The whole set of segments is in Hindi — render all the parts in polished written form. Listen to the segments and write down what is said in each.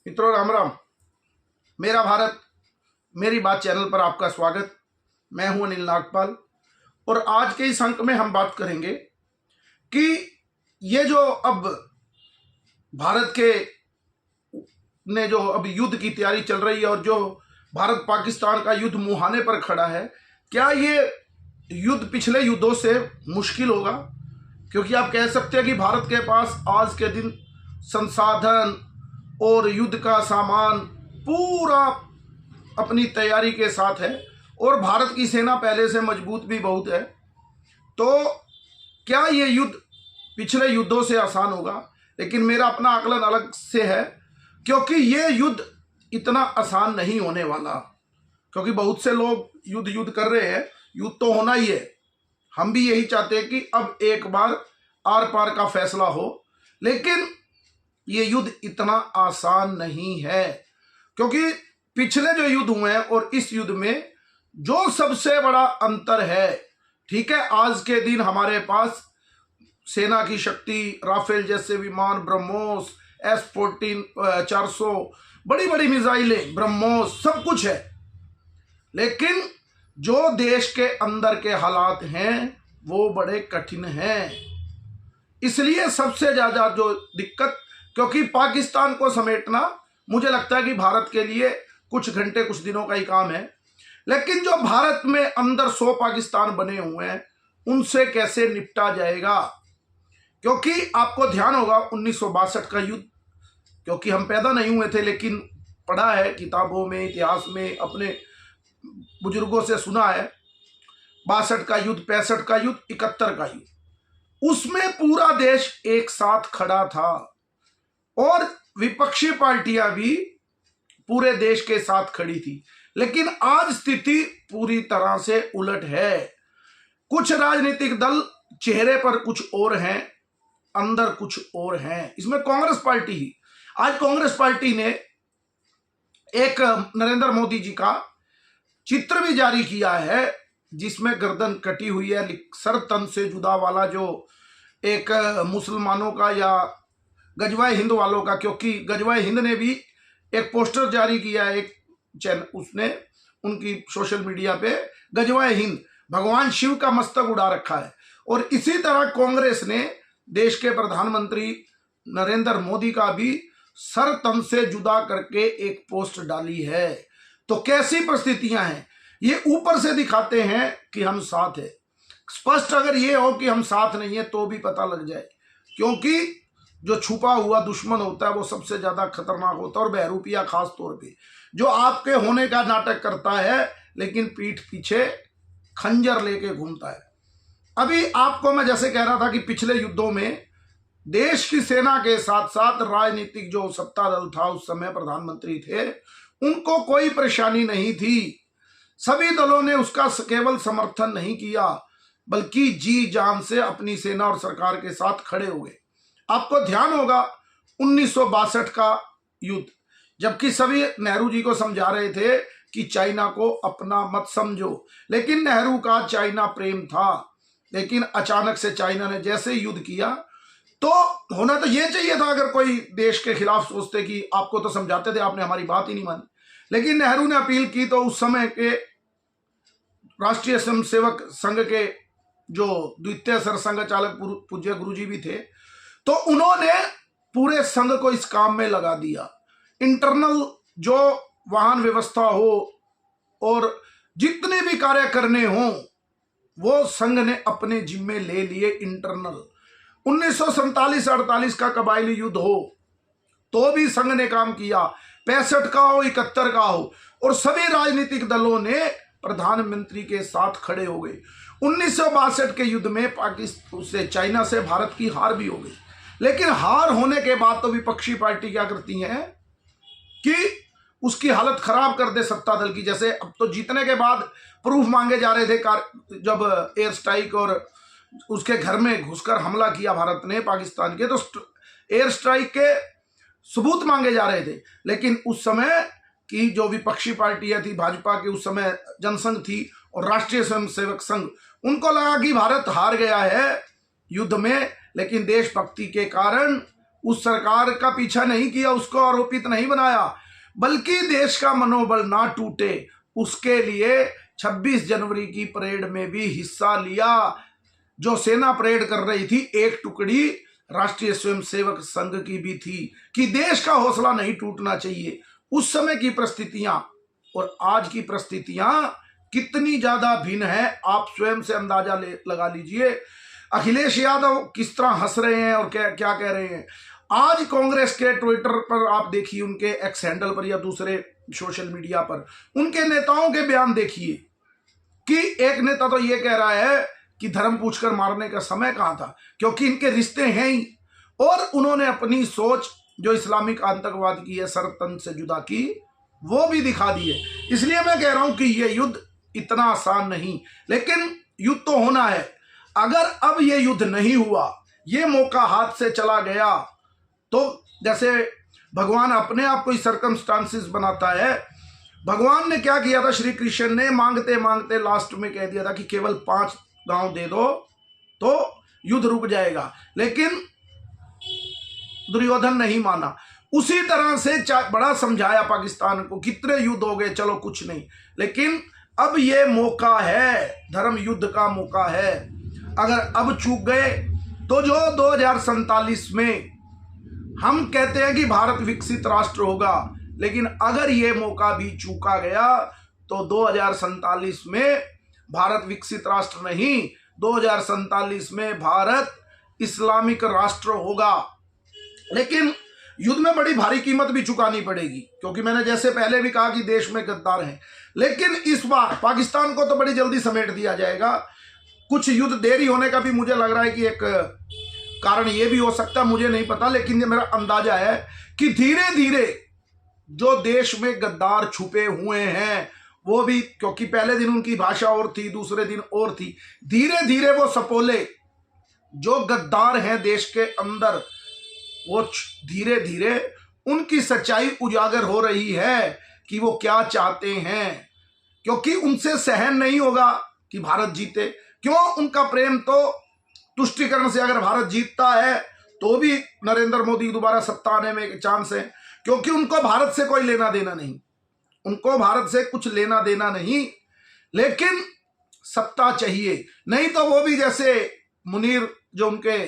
मित्रों राम राम। मेरा भारत मेरी बात चैनल पर आपका स्वागत। मैं हूं अनिल नागपाल और आज के इस अंक में हम बात करेंगे कि ये जो अब भारत के ने जो अब युद्ध की तैयारी चल रही है और जो भारत पाकिस्तान का युद्ध मुहाने पर खड़ा है, क्या ये युद्ध पिछले युद्धों से मुश्किल होगा? क्योंकि आप कह सकते हैं कि भारत के पास आज के दिन संसाधन और युद्ध का सामान पूरा अपनी तैयारी के साथ है और भारत की सेना पहले से मजबूत भी बहुत है। तो क्या ये युद्ध पिछले युद्धों से आसान होगा? लेकिन मेरा अपना आकलन अलग से है, क्योंकि ये युद्ध इतना आसान नहीं होने वाला। क्योंकि बहुत से लोग युद्ध कर रहे हैं, युद्ध तो होना ही है। हम भी यही चाहते हैं कि अब एक बार आर पार का फैसला हो, लेकिन ये युद्ध इतना आसान नहीं है। क्योंकि पिछले जो युद्ध हुए हैं और इस युद्ध में जो सबसे बड़ा अंतर है, ठीक है, आज के दिन हमारे पास सेना की शक्ति, राफेल जैसे विमान, ब्रह्मोस, S-14 400, बड़ी बड़ी मिसाइलें, ब्रह्मोस, सब कुछ है। लेकिन जो देश के अंदर के हालात हैं वो बड़े कठिन हैं। इसलिए सबसे ज्यादा जो दिक्कत, क्योंकि पाकिस्तान को समेटना मुझे लगता है कि भारत के लिए कुछ घंटे कुछ दिनों का ही काम है। लेकिन जो भारत में अंदर 100 पाकिस्तान बने हुए हैं, उनसे कैसे निपटा जाएगा? क्योंकि आपको ध्यान होगा 1962 का युद्ध, क्योंकि हम पैदा नहीं हुए थे लेकिन पढ़ा है किताबों में, इतिहास में, अपने बुजुर्गों से सुना है। 62 का युद्ध, 65 का युद्ध, 71 का युद्ध, उसमें पूरा देश एक साथ खड़ा था और विपक्षी पार्टियां भी पूरे देश के साथ खड़ी थी। लेकिन आज स्थिति पूरी तरह से उलट है। कुछ राजनीतिक दल चेहरे पर कुछ और हैं, अंदर कुछ और हैं। इसमें कांग्रेस पार्टी ही, आज कांग्रेस पार्टी ने एक नरेंद्र मोदी जी का चित्र भी जारी किया है जिसमें गर्दन कटी हुई है, सर तन से जुदा वाला, जो एक मुसलमानों का या गजवाए हिंद वालों का। क्योंकि गजवाए हिंद ने भी एक पोस्टर जारी किया है, एक चैनल, उसने उनकी सोशल मीडिया पे गजवाए हिंद, भगवान शिव का मस्तक उड़ा रखा है। और इसी तरह कांग्रेस ने देश के प्रधानमंत्री नरेंद्र मोदी का भी सर तन से जुदा करके एक पोस्ट डाली है। तो कैसी परिस्थितियां हैं? ये ऊपर से दिखाते हैं कि हम साथ है, स्पष्ट अगर ये हो कि हम साथ नहीं है तो भी पता लग जाए। क्योंकि जो छुपा हुआ दुश्मन होता है वो सबसे ज्यादा खतरनाक होता है, और बहरूपिया खास तौर पे, जो आपके होने का नाटक करता है लेकिन पीठ पीछे खंजर लेके घूमता है। अभी आपको मैं जैसे कह रहा था कि पिछले युद्धों में देश की सेना के साथ साथ राजनीतिक जो सत्ता दल था, उस समय प्रधानमंत्री थे, उनको कोई परेशानी नहीं थी। सभी दलों ने उसका केवल समर्थन नहीं किया, बल्कि जी जान से अपनी सेना और सरकार के साथ खड़े हो गए। आपको ध्यान होगा 1962 का युद्ध, जबकि सभी नेहरू जी को समझा रहे थे कि चाइना को अपना मत समझो, लेकिन नेहरू का चाइना प्रेम था। लेकिन अचानक से चाइना ने जैसे युद्ध किया, तो होना तो ये चाहिए था, अगर कोई देश के खिलाफ सोचते कि आपको तो समझाते थे, आपने हमारी बात ही नहीं मानी। लेकिन नेहरू ने अपील की तो उस समय के राष्ट्रीय स्वयंसेवक संघ के जो द्वितीय सरसंघ चालक पूज्य गुरुजी भी थे, तो उन्होंने पूरे संघ को इस काम में लगा दिया। इंटरनल जो वाहन व्यवस्था हो और जितने भी कार्य करने हो, वो संघ ने अपने जिम्मे ले लिए। इंटरनल 1947-48 का कबायली युद्ध हो तो भी संघ ने काम किया, 65 का हो, 71 का हो, और सभी राजनीतिक दलों ने प्रधानमंत्री के साथ खड़े हो गए। 1962 के युद्ध में पाकिस्तान से, चाइना से भारत की हार भी हो गई। लेकिन हार होने के बाद तो विपक्षी पार्टी क्या करती है कि उसकी हालत खराब कर दे सत्ता दल की। जैसे अब तो जीतने के बाद प्रूफ मांगे जा रहे थे, जब एयर स्ट्राइक और उसके घर में घुसकर हमला किया भारत ने पाकिस्तान के, तो एयर स्ट्राइक के सबूत मांगे जा रहे थे। लेकिन उस समय की जो विपक्षी पार्टियां थी, भाजपा की उस समय जनसंघ थी और राष्ट्रीय स्वयंसेवक संघ, उनको लगा कि भारत हार गया है युद्ध में, लेकिन देशभक्ति के कारण उस सरकार का पीछा नहीं किया, उसको आरोपित नहीं बनाया, बल्कि देश का मनोबल ना टूटे उसके लिए 26 जनवरी की परेड में भी हिस्सा लिया। जो सेना परेड कर रही थी, एक टुकड़ी राष्ट्रीय स्वयंसेवक संघ की भी थी कि देश का हौसला नहीं टूटना चाहिए। उस समय की परिस्थितियां और आज की परिस्थितियां कितनी ज्यादा भिन्न है, आप स्वयं से अंदाजा लगा लीजिए। अखिलेश यादव किस तरह हंस रहे हैं और क्या क्या कह रहे हैं। आज कांग्रेस के ट्विटर पर आप देखिए, उनके एक्स हैंडल पर या दूसरे सोशल मीडिया पर उनके नेताओं के बयान देखिए कि एक नेता तो ये कह रहा है कि धर्म पूछकर मारने का समय कहां था, क्योंकि इनके रिश्ते हैं ही, और उन्होंने अपनी सोच जो इस्लामिक आतंकवाद की है सरतन से जुदा की, वो भी दिखा दी है। इसलिए मैं कह रहा हूं कि ये युद्ध इतना आसान नहीं, लेकिन युद्ध तो होना है। अगर अब ये युद्ध नहीं हुआ, ये मौका हाथ से चला गया, तो जैसे भगवान अपने आप को सर्कमस्टांसिस बनाता है। भगवान ने क्या किया था, श्री कृष्ण ने मांगते मांगते लास्ट में कह दिया था कि केवल 5 गांव दे दो तो युद्ध रुक जाएगा, लेकिन दुर्योधन नहीं माना। उसी तरह से बड़ा समझाया पाकिस्तान को, कितने युद्ध हो गए, चलो कुछ नहीं, लेकिन अब ये मौका है, धर्म युद्ध का मौका है। अगर अब चूक गए तो जो 2047 में हम कहते हैं कि भारत विकसित राष्ट्र होगा, लेकिन अगर ये मौका भी चूका गया तो 2047 में भारत विकसित राष्ट्र नहीं, 2047 में भारत इस्लामिक राष्ट्र होगा। लेकिन युद्ध में बड़ी भारी कीमत भी चुकानी पड़ेगी, क्योंकि मैंने जैसे पहले भी कहा कि देश में गद्दार हैं। लेकिन इस बार पाकिस्तान को तो बड़ी जल्दी समेट दिया जाएगा। कुछ युद्ध देरी होने का भी मुझे लग रहा है कि एक कारण ये भी हो सकता है, मुझे नहीं पता, लेकिन ये मेरा अंदाजा है कि धीरे धीरे जो देश में गद्दार छुपे हुए हैं वो भी, क्योंकि पहले दिन उनकी भाषा और थी, दूसरे दिन और थी, धीरे धीरे वो सपोले जो गद्दार हैं देश के अंदर, वो धीरे धीरे उनकी सच्चाई उजागर हो रही है कि वो क्या चाहते हैं, क्योंकि उनसे सहन नहीं होगा कि भारत जीते। क्यों? उनका प्रेम तो तुष्टिकरण से, अगर भारत जीतता है तो भी नरेंद्र मोदी दोबारा सत्ता आने में एक चांस है, क्योंकि उनको भारत से कोई लेना देना नहीं, उनको भारत से कुछ लेना देना नहीं, लेकिन सत्ता चाहिए। नहीं तो वो भी जैसे मुनीर, जो उनके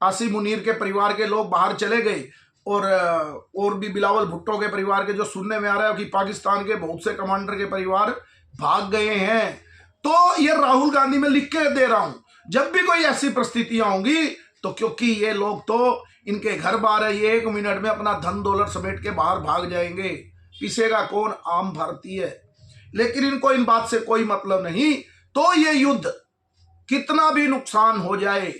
आसिम मुनीर के परिवार के लोग बाहर चले गए, और भी बिलावल भुट्टो के परिवार के, जो सुनने में आ रहा है कि पाकिस्तान के बहुत से कमांडर के परिवार भाग गए हैं। तो ये राहुल गांधी में लिख के दे रहा हूं, जब भी कोई ऐसी परिस्थितियां होंगी तो, क्योंकि ये लोग तो, इनके घर बार है, ये 1 मिनट में अपना धन दौलत समेट के बाहर भाग जाएंगे, पिसेगा कौन? आम भारतीय। लेकिन इनको इन बात से कोई मतलब नहीं। तो ये युद्ध कितना भी नुकसान हो जाए,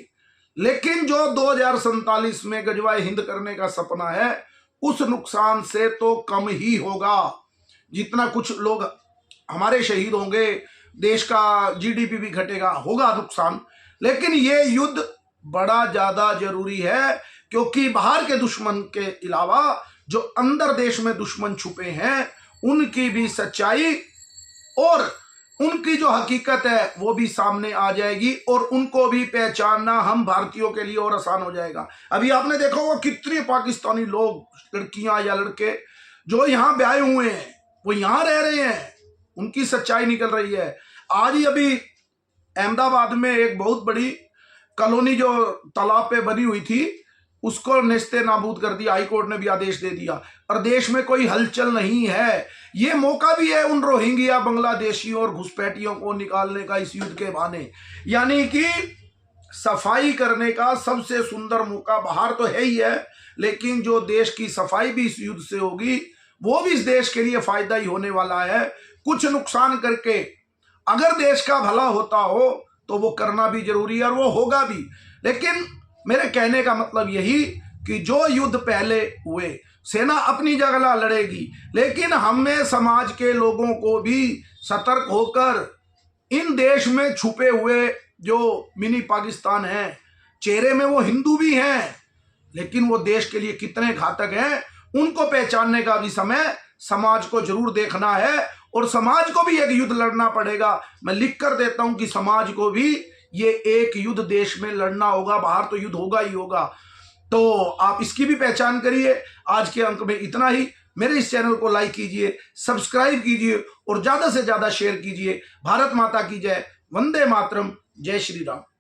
लेकिन जो 2047 में गजवाए हिंद करने का सपना है, उस नुकसान से तो कम ही होगा। जितना कुछ लोग हमारे शहीद होंगे, देश का जीडीपी भी घटेगा, होगा नुकसान, लेकिन ये युद्ध बड़ा ज्यादा जरूरी है, क्योंकि बाहर के दुश्मन के अलावा जो अंदर देश में दुश्मन छुपे हैं, उनकी भी सच्चाई और उनकी जो हकीकत है वो भी सामने आ जाएगी, और उनको भी पहचानना हम भारतीयों के लिए और आसान हो जाएगा। अभी आपने देखा होगा कितने पाकिस्तानी लोग, लड़कियां या लड़के जो यहाँ ब्याहे हुए हैं, वो यहाँ रह रहे हैं, उनकी सच्चाई निकल रही है। आज ही अभी अहमदाबाद में एक बहुत बड़ी कॉलोनी जो तालाब पे बनी हुई थी, उसको नेस्ते नाबूद कर दिया, हाईकोर्ट ने भी आदेश दे दिया, और देश में कोई हलचल नहीं है। ये मौका भी है उन रोहिंग्या, बांग्लादेशियों और घुसपैठियों को निकालने का इस युद्ध के बहाने, यानी कि सफाई करने का सबसे सुंदर मौका। बाहर तो है ही है, लेकिन जो देश की सफाई भी इस युद्ध से होगी, वो भी इस देश के लिए फायदा ही होने वाला है। कुछ नुकसान करके अगर देश का भला होता हो तो वो करना भी जरूरी है, और वो होगा भी। लेकिन मेरे कहने का मतलब यही कि जो युद्ध पहले हुए, सेना अपनी जगह लड़ेगी, लेकिन हमें समाज के लोगों को भी सतर्क होकर इन देश में छुपे हुए जो मिनी पाकिस्तान हैं, चेहरे में वो हिंदू भी हैं, लेकिन वो देश के लिए कितने घातक हैं, उनको पहचानने का भी समय समाज को जरूर देखना है, और समाज को भी एक युद्ध लड़ना पड़ेगा। मैं लिख कर देता हूं कि समाज को भी ये एक युद्ध देश में लड़ना होगा, बाहर तो युद्ध होगा ही होगा। तो आप इसकी भी पहचान करिए। आज के अंक में इतना ही। मेरे इस चैनल को लाइक कीजिए, सब्सक्राइब कीजिए और ज्यादा से ज्यादा शेयर कीजिए। भारत माता की जय। वंदे मातरम। जय श्री राम।